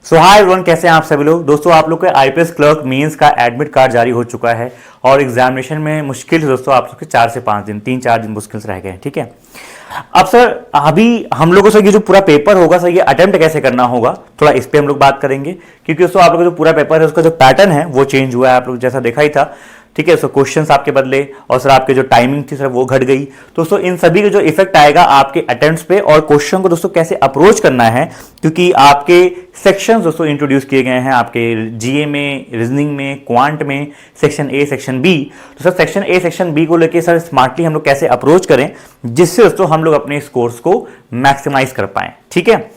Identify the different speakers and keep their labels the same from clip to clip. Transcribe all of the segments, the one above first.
Speaker 1: सो hi everyone, कैसे हैं आप सभी लोग। दोस्तों आप लोग के आईपीएस क्लर्क मेंस का एडमिट कार्ड जारी हो चुका है और एग्जामिनेशन में मुश्किल से दोस्तों आप लोग के 4 से 5 दिन 3-4 दिन मुश्किल से रह गए हैं। ठीक है, अब सर अभी हम लोगों से ये जो पूरा पेपर होगा सर, ये अटेम्प्ट कैसे करना होगा, थोड़ा इस पे हम लोग बात करेंगे। क्योंकि दोस्तों आप लोग का जो पूरा पेपर है उसका जो पैटर्न है वो चेंज हुआ है, आप लोग जैसा देखा ही था। ठीक है, सो क्वेश्चंस आपके बदले और सर आपके जो टाइमिंग थी सर वो घट गई। दोस्तों इन सभी का जो इफेक्ट आएगा आपके अटेम्प्ट्स पे और क्वेश्चन को दोस्तों कैसे अप्रोच करना है, क्योंकि आपके सेक्शंस दोस्तों इंट्रोड्यूस किए गए हैं आपके जीए में, रीजनिंग में, क्वांट में, सेक्शन ए, सेक्शन बी। तो sir section A, section B को लेकर सर स्मार्टली हम लोग कैसे अप्रोच करें जिससे दोस्तों हम लोग अपने स्कोर्स को मैक्सिमाइज कर पाए। ठीक है,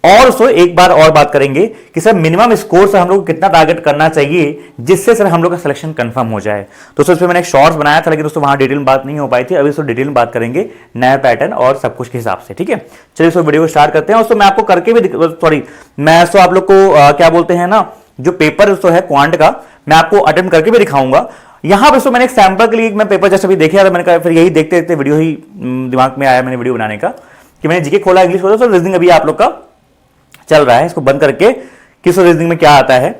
Speaker 1: और दोस्तों एक बार और बात करेंगे कि सर मिनिमम स्कोर से हम लोग को कितना टारगेट करना चाहिए जिससे सर हम लोग का सिलेक्शन कंफर्म हो जाए। दोस्तों इस पे मैंने एक शॉर्ट्स बनाया था, लेकिन दोस्तों वहां डिटेल में बात नहीं हो पाई थी। अभी दोस्तों डिटेल में बात करेंगे नया पैटर्न और सब कुछ के हिसाब से। ठीक है, चलिए दोस्तों वीडियो को स्टार्ट करते हैं। दोस्तों मैं आपको करके भी मैं दोस्तों आप लोग को क्या बोलते हैं ना, जो पेपर दोस्तों है क्वांट का, मैं आपको अटेम्प्ट करके भी दिखाऊंगा। यहां पर मैंने एक सैंपल के लिए मैं पेपर जैसे भी देखे था, मैंने कहा फिर यही देखते देखते वीडियो ही दिमाग में आया मैंने वीडियो बनाने का, कि मैंने जीके खोला, इंग्लिश खोला, तो रीजनिंग अभी आप लोग का चल रहा है। इसको बंद करके किस रीजनिंग में क्या आता है।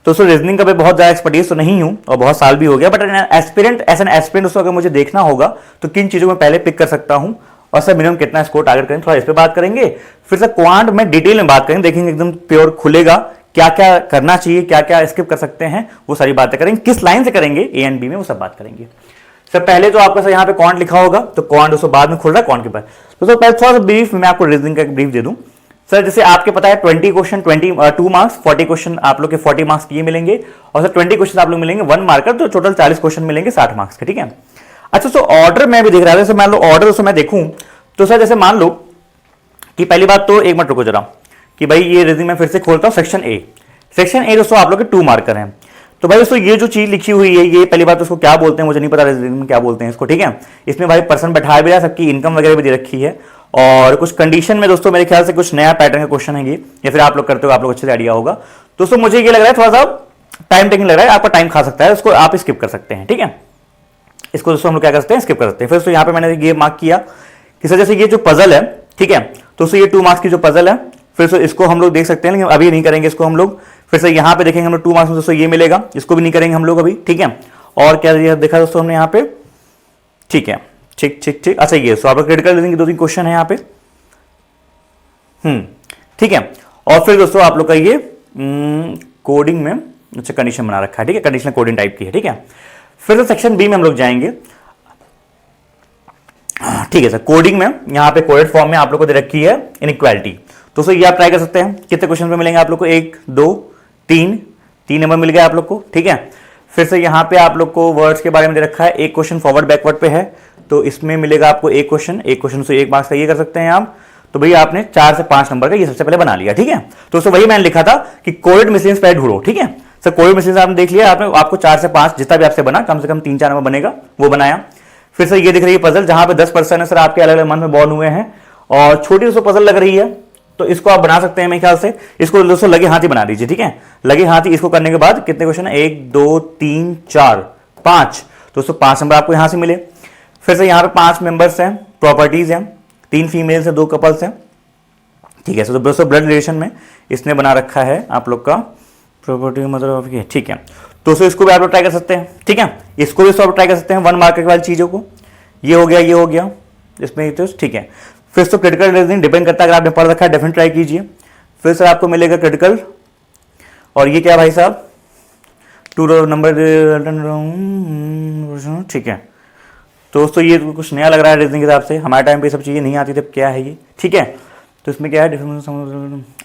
Speaker 1: तो सो रीजनिंग का भी बहुत ज्यादा एक्सपर्टीज तो नहीं हूं और बहुत साल भी हो गया, but aspirant as an aspirant दोस्तों अगर मुझे देखना होगा तो किन चीजों में पहले पिक कर सकता हूं और सर मिनिमम कितना स्कोर टारगेट करें, थोड़ा इस पे बात करेंगे। फिर सर क्वांट में डिटेल में बात करेंगे, देखेंगे एकदम प्योर खुलेगा क्या क्या करना चाहिए, क्या क्या स्किप कर सकते हैं, वो सारी बातें करेंगे। किस लाइन से करेंगे ए एंड बी में, वो सब बात करेंगे। सर पहले तो आपका सर यहाँ पे क्वांट लिखा होगा, तो क्वांट दोस्तों बाद में खुल रहा है क्वांट के बाद। तो सर पहले थोड़ा सा ब्रीफ मैं आपको रीजनिंग का एक ब्रीफ दे दूं। सर जैसे आपके पता है 20 क्वेश्चन 22 मार्क्स, 40 क्वेश्चन आप लोग के 40 मार्क्स ये मिलेंगे और सर 20 क्वेश्चन आप लोग मिलेंगे 1 मार्कर, तो टोटल 40 क्वेश्चन मिलेंगे 60 मार्क्स के। ठीक है, अच्छा सो ऑर्डर मैं भी देख रहा था। जैसे मान लो ऑर्डर दोस्तों मैं देखूं तो सर जैसे मान लो कि पहली बात तो एक मिनट रुको जरा, कि भाई ये रीजनिंग मैं फिर से खोलता हूं। सेक्शन ए, सेक्शन ए दोस्तों आप लोग के 2 मार्कर हैं। तो भाई दोस्तों ये जो चीज लिखी हुई है, ये पहली बात उसको क्या बोलते हैं मुझे नहीं पता, रीजनिंग में क्या बोलते हैं इसको। ठीक है, इसमें भाई पर्सन बैठाया भी है, सबकी इनकम वगैरह भी दे रखी है और कुछ कंडीशन में दोस्तों मेरे ख्याल से कुछ नया पैटर्न का क्वेश्चन है ये, या फिर आप लोग करते हो, आप लोग अच्छे से आइडिया होगा। दोस्तों मुझे ये लग रहा है थोड़ा सा टाइम टेकिंग लग रहा है, आपका टाइम खा सकता है, उसको आप स्किप कर सकते हैं। ठीक है, इसको दोस्तों हम लोग क्या कर सकते हैं, स्किप कर सकते हैं। फिर दोस्तों यहाँ पे मैंने ये मार्क किया कि सर जैसे ये जो पजल है, ठीक है, तो दोस्तों ये 2 मार्क्स की जो पजल है, फिर दोस्तों इसको हम लोग देख सकते हैं, लेकिन अभी नहीं करेंगे इसको हम लोग। फिर से यहाँ पे देखेंगे हम लोग 2 मार्क्स में दोस्तों ये मिलेगा, इसको भी नहीं करेंगे हम लोग अभी। ठीक है, और क्या देखा दोस्तों हमने यहाँ पे, ठीक है, ठीक ठीक ठीक। अच्छा ये सो आप क्रिटिकल रीजनिंग के 2-3 क्वेश्चन है यहाँ पे। ठीक है, और फिर दोस्तों आप लोग का ये कोडिंग में अच्छा कंडीशन बना रखा है। ठीक है, कंडीशनल कोडिंग टाइप की है। ठीक है, फिर से सेक्शन बी में हम लोग जाएंगे। ठीक है सर, कोडिंग में यहाँ पे कोडेड फॉर्म में आप लोग को दे रखी है इनइक्वालिटी। तो सर ये आप ट्राई कर सकते हैं। कितने क्वेश्चन पे मिलेंगे आप लोग को, 1 2 3 नंबर मिल गया आप लोग को। ठीक है, फिर से यहाँ पे आप लोग को वर्ड्स के बारे में दे रखा है, एक क्वेश्चन फॉरवर्ड बैकवर्ड पे है, तो इसमें मिलेगा आपको एक क्वेश्चन से 1 मार्क्स का ये कर सकते हैं आप। तो भैया आपने 4 से 5 नंबर का ये सबसे पहले बना लिया। ठीक है, तो वही मैंने लिखा था कि कोडेड मिसलेनियस पहले ढूंढो। ठीक है सर, कोडेड मिसलेनियस आपने देख लिया, आपको 4 से 5 जितना भी आपसे बना, कम से कम 3-4 नंबर बनेगा, वो बनाया। फिर सर ये दिख रही है पजल, जहां पे 10% है सर आपके अलग अलग मंथ में बॉर्न हुए हैं और छोटी दोस्तों पजल लग रही है, तो इसको आप बना सकते हैं मेरे ख्याल से। इसको दोस्तों लगे हाथ ही बना दीजिए। ठीक है, लगे हाथ ही। इसको करने के बाद कितने क्वेश्चन है, 1 2 3 4 5, दोस्तों 5 नंबर आपको यहां से मिले। फिर से यहाँ पे 5 मेंबर्स हैं, प्रॉपर्टीज हैं, 3 फीमेल्स हैं, 2 कपल्स हैं। ठीक है, तो दोस्तों ब्लड रिलेशन में इसने बना रखा है आप लोग का प्रॉपर्टी मदर ऑफ ये। ठीक है, तो इसको भी आप लोग ट्राई कर सकते हैं। ठीक है, इसको भी आप ट्राई कर सकते हैं 1 मार्कर वाली चीजों को। ये हो गया इसमें तो ठीक है। फिर तो क्रिटिकल रीजनिंग डिपेंड करता है, अगर आपने पढ़ रखा है डेफिनेट ट्राई कीजिए। फिर सर आपको मिलेगा क्रिटिकल, और ये क्या भाई साहब 2 नंबर। ठीक है, तो दोस्तों ये कुछ नया लग रहा है रीजनिंग के हिसाब से, हमारे टाइम पे सब चीजें नहीं आती थी, क्या है ये। ठीक है, तो इसमें क्या है,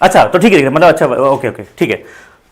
Speaker 1: अच्छा तो ठीक है, मतलब अच्छा ओके ठीक है।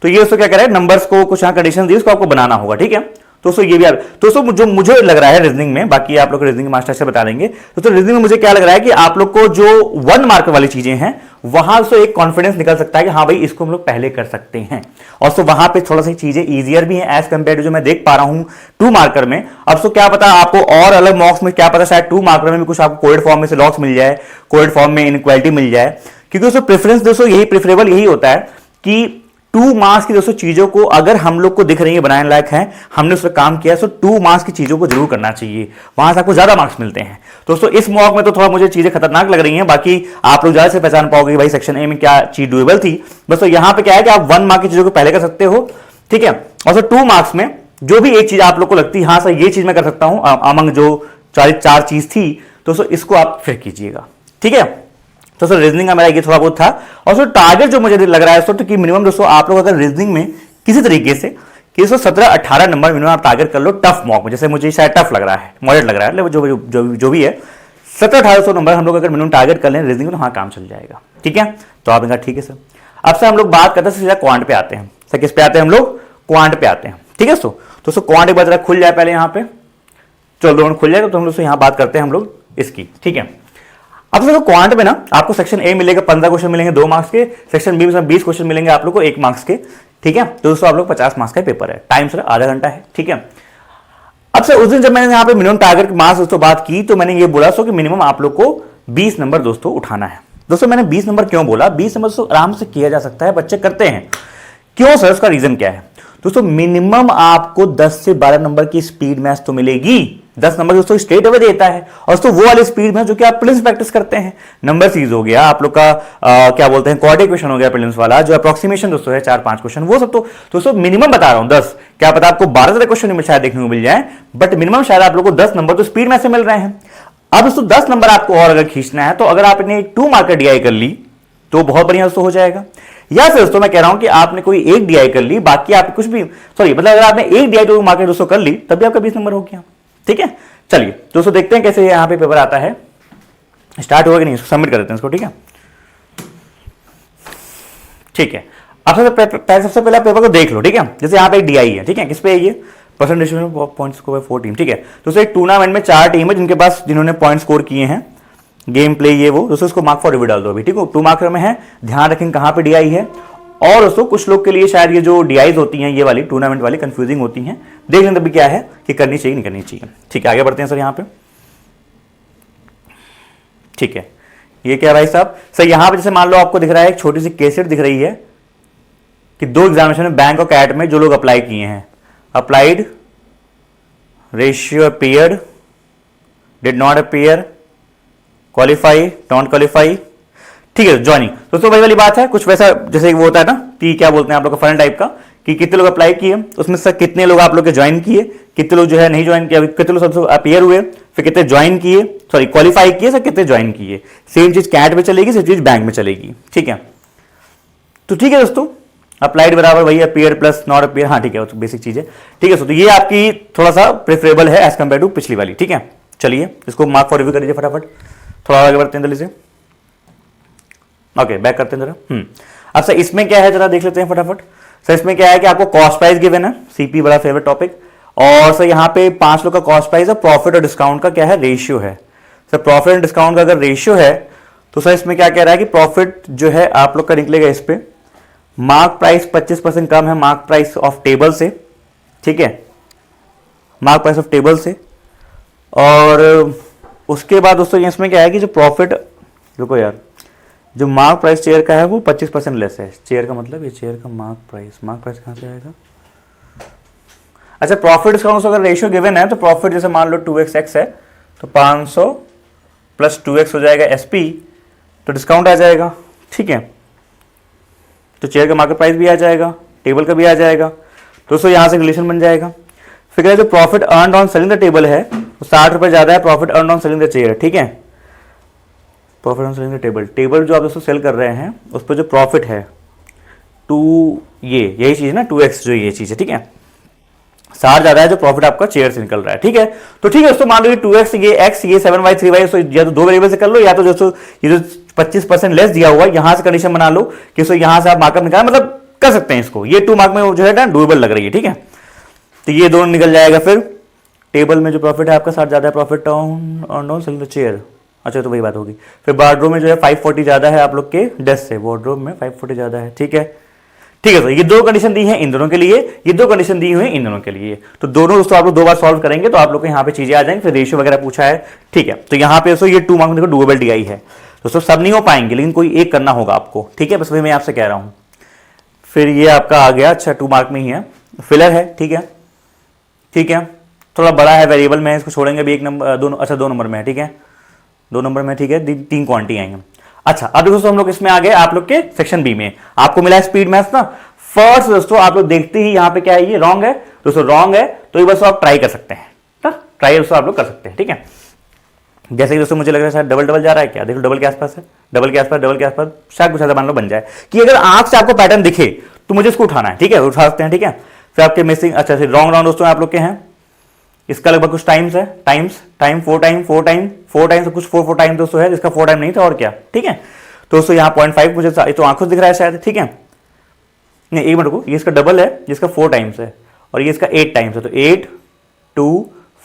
Speaker 1: तो ये दोस्तों क्या कह रहा है, नंबर्स को कुछ यहाँ कंडीशन दी, उसको आपको बनाना होगा। ठीक है, दोस्तों ये भी दोस्तों जो मुझे लग रहा है रीजनिंग में, बाकी आप लोग रीजनिंग मास्टर से बता देंगे। दोस्तों रीजनिंग में मुझे क्या लग रहा है कि आप लोग को जो 1 मार्कर वाली चीजें हैं वहां से एक कॉन्फिडेंस निकल सकता है कि हाँ भाई इसको हम लोग पहले कर सकते हैं, और सो वहां पे थोड़ा सी चीजें इजियर भी हैं एज कंपेयर टू जो मैं देख पा रहा हूं 2 मार्कर में। अब सो क्या पता आपको और अलग मॉक्स में, क्या पता शायद 2 मार्कर में भी कुछ आपको कोडेड फॉर्म में से लॉक्स मिल जाए, कोडेड फॉर्म में इनइक्वालिटी मिल जाए, क्योंकि उसको प्रेफरेंस दोस्तों यही प्रेफरेबल यही होता है कि 2 मार्क्स की दोस्तों चीजों को अगर हम लोग को दिख रही है बनाने लायक है, हमने उस पर काम किया है, तो 2 मार्क्स की चीजों को जरूर करना चाहिए, वहां से आपको ज्यादा मार्क्स मिलते हैं। दोस्तों इस मॉक में तो थोड़ा मुझे चीजें खतरनाक लग रही हैं, बाकी आप लोग ज्यादा से पहचान पाओगे भाई सेक्शन ए में क्या चीज डुएबल थी। बस तो यहां पे क्या है कि आप 1 मार्क की चीजों को पहले कर सकते हो, ठीक है, और सर 2 मार्क्स में जो भी एक चीज आप लोग को लगती है हाँ सर ये चीज मैं कर सकता हूं अमंग जो 4 चीज थी, तो सर इसको आप फिर कीजिएगा, ठीक है। तो सर रीजनिंग का मेरा ये थोड़ा बहुत था, और सर टारगेट जो मुझे लग रहा है तो कि मिनिमम दोस्तों आप लोग अगर रीजनिंग में किसी तरीके से 17-18 नंबर मिनिमम आप टारगेट कर लो टफ मॉक में, जैसे मुझे शायद टफ लग रहा है, मॉडरेट लग रहा है, जो भी है 1700-1800 नंबर हम लोग अगर मिनिमम टारगेट कर लें रीजनिंग में तो हाँ काम चल जाएगा, ठीक है। तो आपने कहा ठीक है सर। अब से हम लोग बात करते हैं सीधा क्वांट पे आते हैं। सर किस पे आते हैं हम लोग? क्वांट पे आते हैं, ठीक है। तो क्वांट एक बार जरा खुल जाए पहले यहाँ पे, चलो दोनों खुल जाएगा तो हम लोग यहाँ बात करते हैं हम लोग इसकी, ठीक है। अब देखो क्वांट में ना आपको सेक्शन ए मिलेगा 15 क्वेश्चन मिलेंगे 2 मार्क्स के, सेक्शन बी में 20 क्वेश्चन मिलेंगे आप लोग को 1 मार्क्स के, ठीक है। तो दोस्तों आप लोग 50 मार्क्स का पेपर है, टाइम सर आधा घंटा है, ठीक है। अब से उस दिन जब मैंने यहाँ पे मिनिमम टारगेट मार्क्स दोस्तों बात की तो मैंने ये बोला कि मिनिमम आप लोग को 20 नंबर दोस्तों उठाना है। दोस्तों मैंने 20 नंबर क्यों बोला? 20 नंबर दोस्तों आराम से किया जा सकता है, बच्चे करते हैं। क्यों सर? उसका रीजन क्या है दोस्तों? मिनिमम आपको 10 से 12 नंबर की स्पीड मैथ्स तो मिलेगी। 10 नंबर दोस्तों स्ट्रेट अवे देता है, और दोस्तों वो वाली स्पीड में जो कि आप प्रिलिम्स प्रैक्टिस करते हैं। नंबर सीरीज हो गया आप लोग का, क्या बोलते हैं, क्वाड्रेटिक इक्वेशन हो गया प्रिलिम्स वाला, जो अप्रोक्सीमेशन दोस्तों है 4-5 क्वेश्चन, वो सब तो दोस्तों मिनिमम बता रहा हूं 10, क्या पता आपको 12 क्वेश्चन में शायद देखने को मिल जाए, बट मिनिमम शायद आप लोग को 10 नंबर तो स्पीड में से मिल रहे हैं। अब दोस्तों 10 नंबर आपको और अगर खींचना है तो अगर आपने 2 मार्क डीआई कर ली तो बहुत बढ़िया दोस्तों हो जाएगा। या फिर दोस्तों मैं कह रहा हूं कि आपने कोई एक डीआई कर ली, बाकी आप कुछ भी मतलब अगर आपने एक डीआई 2 मार्क दोस्तों कर ली तब भी आपका 20 नंबर हो गया, ठीक है। चलिए दोस्तों देखते हैं कैसे यहां पे पेपर आता है, स्टार्ट होगा कि नहीं, सबमिट कर देते हैं इसको, ठीक है। ठीक है, आप सबसे पहले पेपर को देख लो, ठीक है। जैसे यहाँ पे एक डीआई है, ठीक है, किस पे है ये? परसेंटेज पॉइंट स्कोर 4 टीम, ठीक है। दोस्तों एक टूर्नामेंट में 4 टीम है जिनके पास जिन्होंने पॉइंट स्कोर किए हैं, गेम प्ले ये वो, दोस्तों इसको मार्क फॉर रिव्यू डाल दो अभी, ठीक है। 2 मार्क में है, ध्यान रखें कहां पे डीआई है। और दोस्तों कुछ लोग के लिए शायद ये जो डीआईज होती हैं ये वाली टूर्नामेंट वाली कंफ्यूजिंग होती हैं, देख लें तभी क्या है कि करनी चाहिए नहीं करनी चाहिए, ठीक है। आगे बढ़ते हैं सर यहाँ पे, ठीक है। ये क्या भाई साहब? सर यहाँ पे जैसे मान लो आपको दिख रहा है एक छोटी सी केसेट दिख रही है कि 2 एग्जामिनेशन में बैंक और कैट में जो लोग अप्लाई किए हैं, applied, ratio appeared, did not appear, qualify, don't qualify, ठीक है, ज्वाइनिंग। दोस्तों वही वाली बात है, कुछ वैसा जैसे वो होता है ना कि क्या बोलते हैं आप लोग का फन टाइप का, कि कितने लोग अप्लाई किए, उसमें से कितने लोग आप लोग के ज्वाइन किए, कितने लोग जो है नहीं ज्वाइन किया, कितने लोग सबसे अपीयर हुए, फिर कितने ज्वाइन किए, सॉरी क्वालिफाई किए, सर कितने ज्वाइन किए। सेम चीज कैट में चलेगी, सेम चीज बैंक में चलेगी, ठीक है। तो ठीक है दोस्तों, अप्लाइड बराबर वही अपीयर प्लस नॉट अपीयर, हाँ ठीक है, तो बेसिक चीज है, ठीक है। तो ये आपकी थोड़ा सा प्रेफरेबल है एज कंपेयर टू पिछली वाली, ठीक है। चलिए इसको मार्क फॉर रिव्यू कर दीजिए फटाफट, थोड़ा आगे बढ़ते हैं जल्दी से, ओके बैक करते हैं जरा। अब सर इसमें क्या है जरा देख लेते हैं फटाफट। सर इसमें क्या है कि आपको कॉस्ट प्राइस गिवन है, सीपी बड़ा फेवरेट टॉपिक, और सर यहाँ पे 5 लोग का कॉस्ट प्राइस है, प्रॉफिट और डिस्काउंट का क्या है रेशियो है। सर प्रॉफिट एंड डिस्काउंट का अगर रेशियो है तो सर इसमें क्या कह रहा है कि प्रॉफिट जो है आप लोग का निकलेगा इस पे, मार्क प्राइस 25% कम है मार्क प्राइस ऑफ टेबल से, ठीक है, मार्क प्राइस ऑफ टेबल से। और उसके बाद दोस्तों इसमें क्या है कि जो प्रॉफिट, रुको यार, जो मार्क प्राइस चेयर का है वो 25% लेस है। चेयर का मतलब ये चेयर का मार्क प्राइस कहां से आएगा? अच्छा प्रॉफिट डिस्काउंट अगर रेशियो गिवन है तो प्रॉफिट जैसे मान लो 2x है तो 500 प्लस 2x हो जाएगा SP, तो डिस्काउंट आ जाएगा, ठीक है। तो चेयर का मार्केट प्राइस भी आ जाएगा, टेबल का भी आ जाएगा, दोस्तों यहां से रिलेशन बन जाएगा। फिर जो profit earn on selling the table है वो 60 रुपए ज्यादा है profit earn on selling the chair, ठीक है। Profit on selling the table जो आप दोस्तों सेल कर रहे हैं उस पर जो प्रॉफिट है 2 यही चीज है ना 2x जो ये चीज है, ठीक है, 60 ज्यादा है जो प्रॉफिट आपका चेयर से निकल रहा है, ठीक है। तो ठीक है दोस्तों मान लो ये 2x ये x ये 7y 3y, तो या तो 2 वेरिएबल से कर लो या तो दोस्तों ये जो 25% लेस दिया हुआ है यहां से कंडीशन बना लो कि यहां से आप मार्कअप निकाल, मतलब कर सकते हैं इसको, ये 2 मार्क में जो है ना डुएबल लग रही है, ठीक है। तो ये दोनों निकल जाएगा। फिर टेबल में जो प्रॉफिट है आपका 60 ज्यादा है profit on selling the chair, अच्छा तो वही बात होगी। फिर वार्डरोब में जो है 540 ज्यादा है आप लोग के डेस्क से, वार्डरोब में 540 ज्यादा है, ठीक है, ठीक है। तो ये 2 कंडीशन दी है इन दोनों के लिए, ये 2 कंडीशन दी हुई है इन दोनों के लिए। तो दोनों दोस्तों आप लोग 2 बार सॉल्व करेंगे तो आप लोग को यहाँ पे चीजें आ जाएंगी। फिर रेशियो वगैरह पूछा है, ठीक है। तो यहाँ पे दोस्तों ये 2 मार्क में देखो डुएबल डीआई है दोस्तों, सब नहीं हो पाएंगे लेकिन कोई एक करना होगा आपको, ठीक है, बस वही मैं आपसे कह रहा हूं। फिर ये आपका आ गया, अच्छा 2 मार्क में ही है, फिलर है, ठीक है, ठीक है, थोड़ा बड़ा है वेरिएबल में, इसको छोड़ेंगे भी 1 नंबर, 2, अच्छा 2 नंबर में है, ठीक है, 2 नंबर में, ठीक है, 3 क्वांटिटी आएंगे। अच्छा अब दोस्तों हम लोग इसमें आ गए आप लोग के सेक्शन बी में, आपको मिला है स्पीड मैथ्स ना। फर्स्ट दोस्तों आप लोग देखते ही यहाँ पे क्या है, ये रॉन्ग है दोस्तों, रॉन्ग है तो ये बस आप ट्राई कर सकते हैं, ट्राई दोस्तों आप लोग कर सकते हैं, ठीक है। जैसे कि दोस्तों मुझे लग रहा है शायद डबल डबल जा रहा है, क्या देखो डबल के आसपास है, डबल के आसपास, डबल के आसपास, शायद कुछ ऐसा मान लो बन जाए कि अगर आंख से आपको पैटर्न दिखे तो मुझे इसको उठाना है, ठीक है, उठा सकते हैं, ठीक है। फिर आपके मिसिंग, अच्छा रॉन्ग रॉन्ग दोस्तों आप लोग के हैं, इसका लगभग कुछ टाइम्स है, times time 4 time 4 time 4 time कुछ 4 टाइम दोस्तों है, जिसका 4 टाइम नहीं था और क्या, ठीक है। तो दोस्तों यहाँ 0.5 मुझे तो आंखों दिख रहा है शायद, ठीक है, नहीं 1 मिनट को, ये इसका डबल है जिसका 4 टाइम्स है और ये इसका 8 टाइम्स है, तो 8 2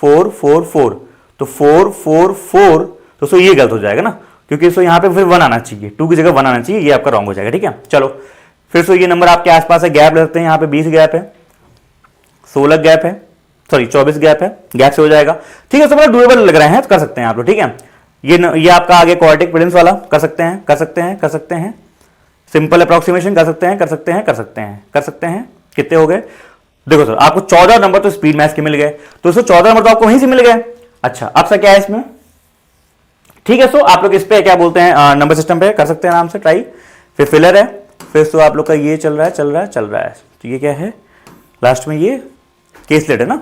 Speaker 1: 4 4 4, तो 4 4 4 दोस्तों ये गलत हो जाएगा ना, क्योंकि दोस्तों यहाँ पे फिर 1 आना चाहिए, 2 की जगह 1 आना चाहिए, ये आपका रॉन्ग हो जाएगा, ठीक है। चलो फिर तो ये नंबर आपके आसपास है, गैप लगते हैं, यहाँ पे 20 गैप है, 16 गैप है, सॉरी 24 गैप है, गैप से हो जाएगा, ठीक है। सब डुएबल लग रहे हैं तो कर सकते हैं आप लोग, ठीक है। ये आपका आगे क्वाड्रेटिक प्रिंस वाला कर सकते हैं, कर सकते हैं, कर सकते हैं, सिंपल अप्रोक्सीमेशन कर सकते हैं, कर सकते हैं, कर सकते हैं, कर सकते हैं। कितने हो गए देखो सर, आपको 14 नंबर तो स्पीड मैथ्स के मिल गए, तो दोस्तों 14 नंबर तो आपको वहीं से मिल गए। अच्छा अब सर क्या है इसमें, ठीक है, सो आप लोग इस पे क्या बोलते हैं, नंबर सिस्टम पे कर सकते हैं आराम से ट्राई। फिर फिलर है, फिर तो आप लोग का ये चल रहा है, चल रहा है, चल रहा है, तो ये क्या है लास्ट में, ये केसलेट है ना,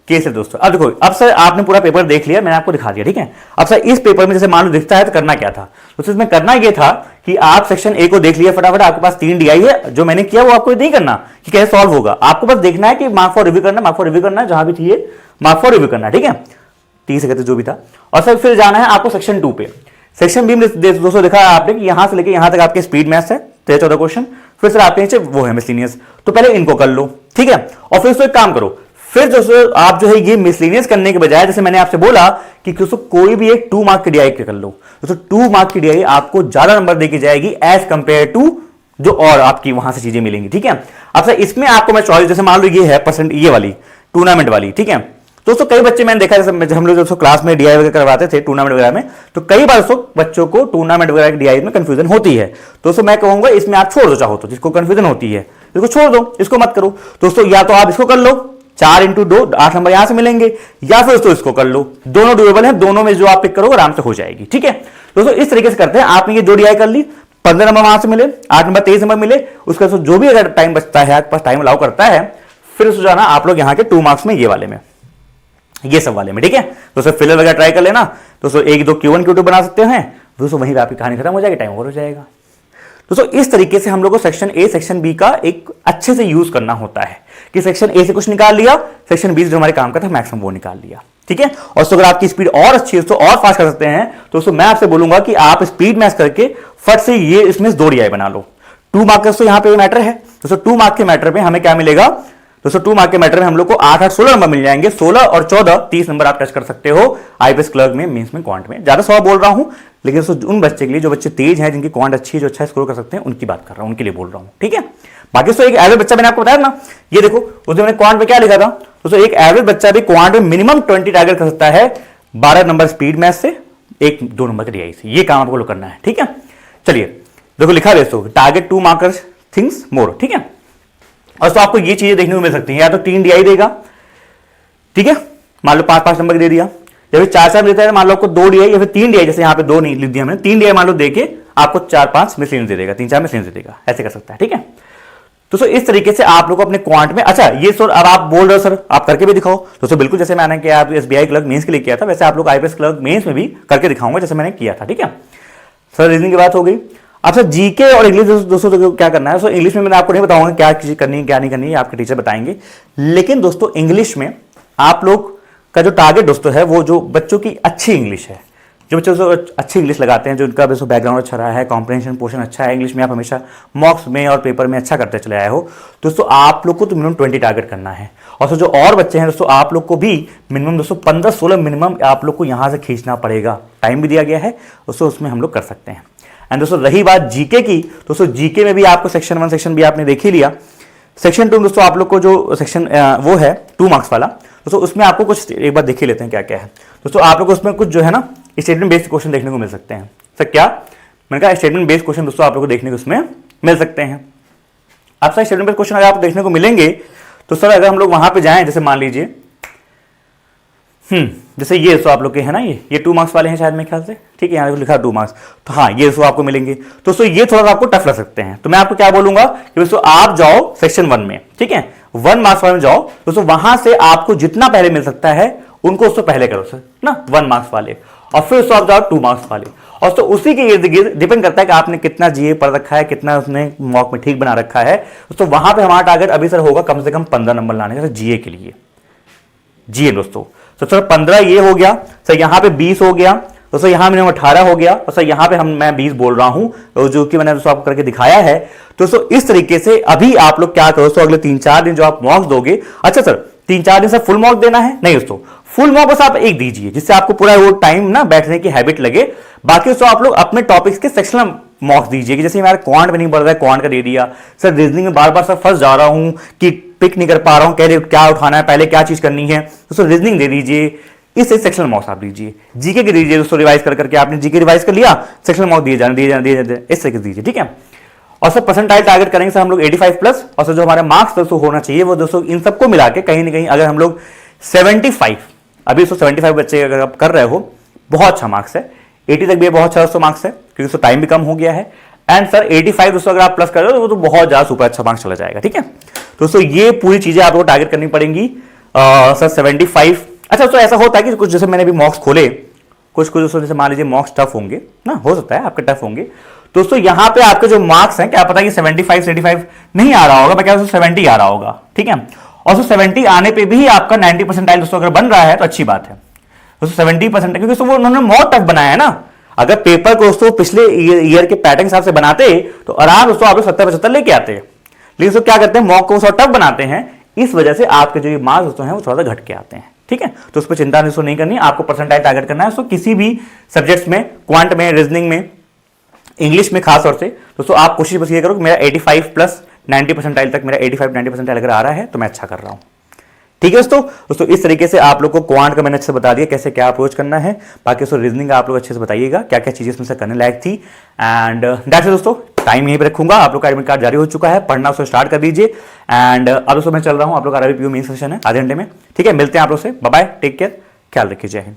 Speaker 1: केसलेट दोस्तों। अब देखो, अब सर आपने पूरा पेपर देख लिया, मैंने आपको दिखा दिया, ठीक है। अब सर इस पेपर में जैसे मान लो दिखता है तो करना क्या था, तो इसमें करना ये था कि आप सेक्शन ए को देख लिया फटाफट, आपके पास 3 डीआई है, जो मैंने किया वो आपको नहीं करना कि कैसे सॉल्व होगा, आपको बस देखना है कि मार्क फॉर रिव्यू करना, मार्क फॉर रिव्यू करना, जहां भी थी ये मार्क फॉर रिव्यू करना, ठीक है, 30 कहते जो भी था। और सर फिर जाना है आपको सेक्शन 2 पे, सेक्शन बी में दोस्तों देखा आपने कि यहां से लेके यहां तक आपके स्पीड मैथ्स है 13-14 क्वेश्चन, फिर सर आपके नीचे वो है मिसलिनियस, तो पहले इनको कर लो, ठीक है। और फिर तो एक काम करो, फिर दोस्तों आप जो है ये मिसलिनियस करने के बजाय, जैसे मैंने आपसे बोला कि दोस्तों कोई भी एक 2 मार्क की डीआई कर लो, दोस्तों 2 मार्क की डीआई आपको ज्यादा नंबर देके जाएगी एज कंपेयर टू जो और आपकी वहां से चीजें मिलेंगी, ठीक है। अब सर इसमें आपको मैं चॉइस, जैसे मान लो ये है परसेंट, ये वाली टूर्नामेंट वाली, ठीक है। दोस्तों कई बच्चे मैंने देखा, जैसे हम लोग दोस्तों क्लास में डीआई वगैरह करवाते थे टूर्नामेंट वगैरह में, तो कई बार दोस्तों बच्चों को टूर्नामेंट वगैरह की डीआई में कंफ्यूजन होती है। दोस्तों मैं कहूंगा इसमें आप छोड़ दो, चाहो तो जिसको कंफ्यूजन होती है इसको छोड़ दो, इसको मत करो दोस्तों, या तो आप इसको कर लो 4 × 2 8 नंबर यहां से मिलेंगे, या फिर दोस्तों इसको कर लो, दोनों डुएबल है, दोनों में जो आप पिक करोगे आराम से हो जाएगी, ठीक है। दोस्तों इस तरीके से करते हैं, आपने ये 2 डीआई कर ली, 15 नंबर वहां से मिले, 8 नंबर 23 नंबर मिले, उसका जो भी अगर टाइम बचता है आपके पास, टाइम अलाउ करता है, फिर उसको जाना आप लोग यहाँ के 2 मार्क्स में, ये वाले में, ये सब वाले में, ठीक है। दोस्तों फिलर वगैरह ट्राई कर लेना, दोस्तों 1-2 Q1 Q2 बना सकते हैं, दोस्तों वहीं पे आपकी कहानी खत्म हो जाएगी, टाइम ओवर हो जाएगा। दोस्तों इस तरीके से हम लोग को सेक्शन ए सेक्शन बी का एक अच्छे से यूज करना होता है कि सेक्शन ए से कुछ निकाल लिया, सेक्शन बी से जो हमारे काम का था मैक्सिमम वो निकाल लिया, ठीक है। और तो अगर आपकी स्पीड और अच्छी है तो और फास्ट कर सकते हैं, तो दोस्तों मैं आपसे बोलूंगा कि आप स्पीड मैच करके फट से ये इसमें 2 डीआई बना लो। 2 मार्क्स तो यहाँ पे मैटर है दोस्तों, 2 मार्क के मैटर में हमें क्या मिलेगा दोस्तों, 2 मार्क के मैटर में हम लोग को 8-8 16 नंबर मिल जाएंगे, 16 और 14 30 नंबर आप टच कर सकते हो आईपीएस क्लर्क में, मेंस में, क्वांट में। ज्यादा 100 बोल रहा हूं, लेकिन दोस्तों उन बच्चे के लिए जो बच्चे तेज हैं, जिनकी क्वांट अच्छी है, जो अच्छा स्कोर कर सकते हैं, उनकी बात कर रहा हूं, उनके लिए बोल रहा हूं, ठीक है। बाकी तो एक एवरेज बच्चा मैंने आपको बताया ना, ये देखो उसमें मैंने क्वांट में क्या लिखा था दोस्तों, एक एवरेज बच्चा भी क्वांट में मिनिमम 20 टारगेट कर सकता है 12 नंबर स्पीड मैथ से, 1-2 नंबर के डीआई से, ये काम आपको करना है, ठीक है। चलिए देखो लिखा दोस्तों, टारगेट 2 मार्कर्स थिंग्स मोर, ठीक है। और तो आपको ये चीजें देखने को मिल सकती हैं, या तो 3 डीआई देगा, ठीक है, मान लो 5-5 नंबर दे दिया, या फिर 4-4 देता है, मान लो आपको 2 डीआई या फिर 3 डीआई, जैसे यहाँ पे 2 नहीं लिख दिया हमने, 3 डीआई मान लो देके आपको 4-5 मिसलिनियस दे देगा, 3-4 मिसलिनियस दे देगा, ऐसे कर सकता है, ठीक है। तो इस तरीके से आप लोग अपने क्वांट में, अच्छा ये सर अब आप बोल रहे हो सर आप करके भी दिखाओ, दोस्तों बिल्कुल जैसे मैंने किया एसबीआई क्लर्क मेंस के लिए किया था, वैसे आप लोग आईपीएस क्लर्क मेंस में भी करके दिखाऊंगा जैसे मैंने किया था, ठीक है। सर रीजनिंग की बात हो गई। अब सर जीके और इंग्लिश दोस्तों तो क्या करना है, सो इंग्लिश में मैंने आपको नहीं बताऊंगा क्या चीज करनी है क्या नहीं करनी है, आपके टीचर बताएंगे। लेकिन दोस्तों इंग्लिश में आप लोग का जो टारगेट दोस्तों है, वो जो बच्चों की अच्छी इंग्लिश है, जो बच्चों अच्छी इंग्लिश लगाते हैं, जो उनका दोस्तों बैकग्राउंड अच्छा रहा है, कॉम्प्रिहेंशन पोर्शन अच्छा है, इंग्लिश में आप हमेशा मॉक्स में और पेपर में अच्छा करते चले आए हो, दोस्तों आप लोग को तो मिनिमम 20 टारगेट करना है। और जो और बच्चे हैं दोस्तों, आप लोग को भी मिनिमम दोस्तों 15-16 मिनिमम आप लोग को यहां से खींचना पड़ेगा। टाइम भी दिया गया है दोस्तों, उसमें हम लोग कर सकते हैं। एंड दोस्तों रही बात जीके की, दोस्तों जीके में भी आपको सेक्शन 1 सेक्शन बी आपने देख ही लिया। सेक्शन 2 दोस्तों आप लोग को जो सेक्शन वो है 2 मार्क्स वाला, दोस्तों उसमें आपको कुछ एक बार देख ही लेते हैं क्या क्या है। दोस्तों आप लोग को उसमें कुछ जो है ना स्टेटमेंट बेस्ड क्वेश्चन देखने को मिल सकते हैं। सर क्या मैंने कहा, स्टेटमेंट बेस्ड क्वेश्चन दोस्तों आप लोग को देखने को उसमें मिल सकते हैं। आप सर शेड्यूल बेस्ड क्वेश्चन अगर आप देखने को मिलेंगे तो सर अगर हम लोग वहां पे जाएं, जैसे मान लीजिए जैसे ये सो आप लोग के है ना, ये 2 मार्क्स वाले हैं शायद मेरे ख्याल से, ठीक है, यहाँ लिखा 2 मार्क्स, तो हाँ ये सो आपको मिलेंगे। तो सो ये थोड़ा सा आपको टफ लग सकते हैं, तो मैं आपको क्या बोलूंगा कि सो आप जाओ सेक्शन 1 में, ठीक है, 1 मार्क्स वाले में जाओ, तो सो वहां से आपको जितना पहले मिल सकता है उनको उससे पहले करो सर ना, 1 मार्क्स वाले, और फिर उसको आप जाओ 2 मार्क्स वाले, और तो उसी के इर्द गिर्द डिपेंड करता है कि आपने कितना जीए पढ़ रखा है, कितना उसने मॉक में ठीक बना रखा है। तो वहां पे हमारा टारगेट अभी सर होगा कम से कम 15 नंबर लाने का जीए के लिए, जीए दोस्तों। तो सर 15 ये हो गया सर, यहां पे 20 हो गया, तो सर यहां मैंने 18 हो गया, और सर यहां पे मैं 20 बोल रहा हूं, तो जो कि मैंने आपको करके दिखाया है। तो सर इस तरीके से अभी आप लोग क्या करो, अगले 3-4 दिन जो आप मॉक्स दोगे, अच्छा सर 3-4 दिन से फुल मॉक देना है नहीं दोस्तों, फुल मॉक बस आप एक दीजिए, जिससे आपको पूरा वो टाइम ना बैठने की हैबिट लगे। बाकी तो आप लोग अपने टॉपिक्स के सेक्शनल मॉक्स दीजिए, कि जैसे हमारा क्वांट में नहीं बढ़ रहा है, क्वांट का दे दिया सर, रीजनिंग में बार बार सर फंस जा रहा हूं कि पिक नहीं कर पा रहा हूं, कह रहे क्या उठाना है, पहले क्या चीज करनी है, तो सर रीजनिंग दे दीजिए, इससे सेक्शनल मॉक्स आप दीजिए, जीके के दीजिए दोस्तों, रिवाइज करके आपने जीके रिवाइज कर लिया, सेक्शनल मॉक्स दिए जाने इस तरीके से दीजिए, ठीक है। और सर परसेंटाइल टारगेट करेंगे सर हम लोग 85 प्लस, और सर जो हमारे मार्क्स दोस्तों होना चाहिए वो दोस्तों इन सबको मिला के कहीं ना कहीं अगर हम लोग 75, अभी दोस्तों 75 बच्चे अगर आप कर रहे हो, बहुत अच्छा मार्क्स है, 80 तक भी बहुत अच्छा दोस्तों मार्क्स है, क्योंकि दोस्तों टाइम भी कम हो गया है। एंड सर 85 दोस्तों अगर आप प्लस कर रहे हो तो बहुत ज्यादा सुपर अच्छा मार्क्स चला जाएगा, ठीक है। दोस्तों ये पूरी चीजें आपको टारगेट करनी पड़ेंगी सर 75। अच्छा दोस्तों ऐसा होता है कि कुछ जैसे मैंने अभी मॉक्स खोले, कुछ दोस्तों जैसे मान लीजिए मॉक्स टफ होंगे ना, हो सकता है आपके टफ होंगे, दोस्तों यहां पे आपके जो मार्क्स हैं क्या पता कि 75 नहीं आ रहा होगा, मैं क्या 70 आ रहा होगा, ठीक है। और सो 70 आने पे भी आपका 90% दोस्तों अगर बन रहा है तो अच्छी बात है दोस्तों, 70%, क्योंकि वो उन्होंने बहुत टफ बनाया है ना। अगर पेपर को दोस्तों पिछले ईयर के पैटर्न हिसाब से बनाते तो आराम दोस्तों आप 70-75 लेके आते, लेकिन क्या करते हैं मॉक को टफ बनाते हैं, इस वजह से आपके जो मार्क्स दोस्तों हैं वो थोड़ा सा घट के आते हैं, ठीक है। तो उस पर चिंता दोस्तों नहीं करनी, आपको परसेंटाइल टारगेट करना है दोस्तों किसी भी सब्जेक्ट्स में, क्वांट में, रीजनिंग में, इंग्लिश में खास तौर से दोस्तों आप कोशिश बस ये करो कि मेरा 85 प्लस 90% तक, मेरा 85-90% अगर आ रहा है तो मैं अच्छा कर रहा हूं, ठीक है दोस्तों इस तरीके से आप लोग को क्वांट का मैंने अच्छे से बता दिया कैसे क्या अप्रोच करना है। बाकी दोस्तों रीजनिंग का आप लोग अच्छे से बताइएगा क्या क्या चीजें इसमें से करने लायक थी। एंड दैट्स इट दोस्तों, टाइम यहीं पे रखूंगा, आप लोग का एडमिट कार्ड जारी हो चुका है, पढ़ना उसको स्टार्ट कर दीजिए। एंड अब दोस्तों मैं चल रहा हूं, आप लोग का RRB PO मेन सेशन है आधे घंटे में, ठीक है। मिलते हैं आप लोग से, बाय बाय, टेक केयर, ख्याल रखिए, जय हिंद।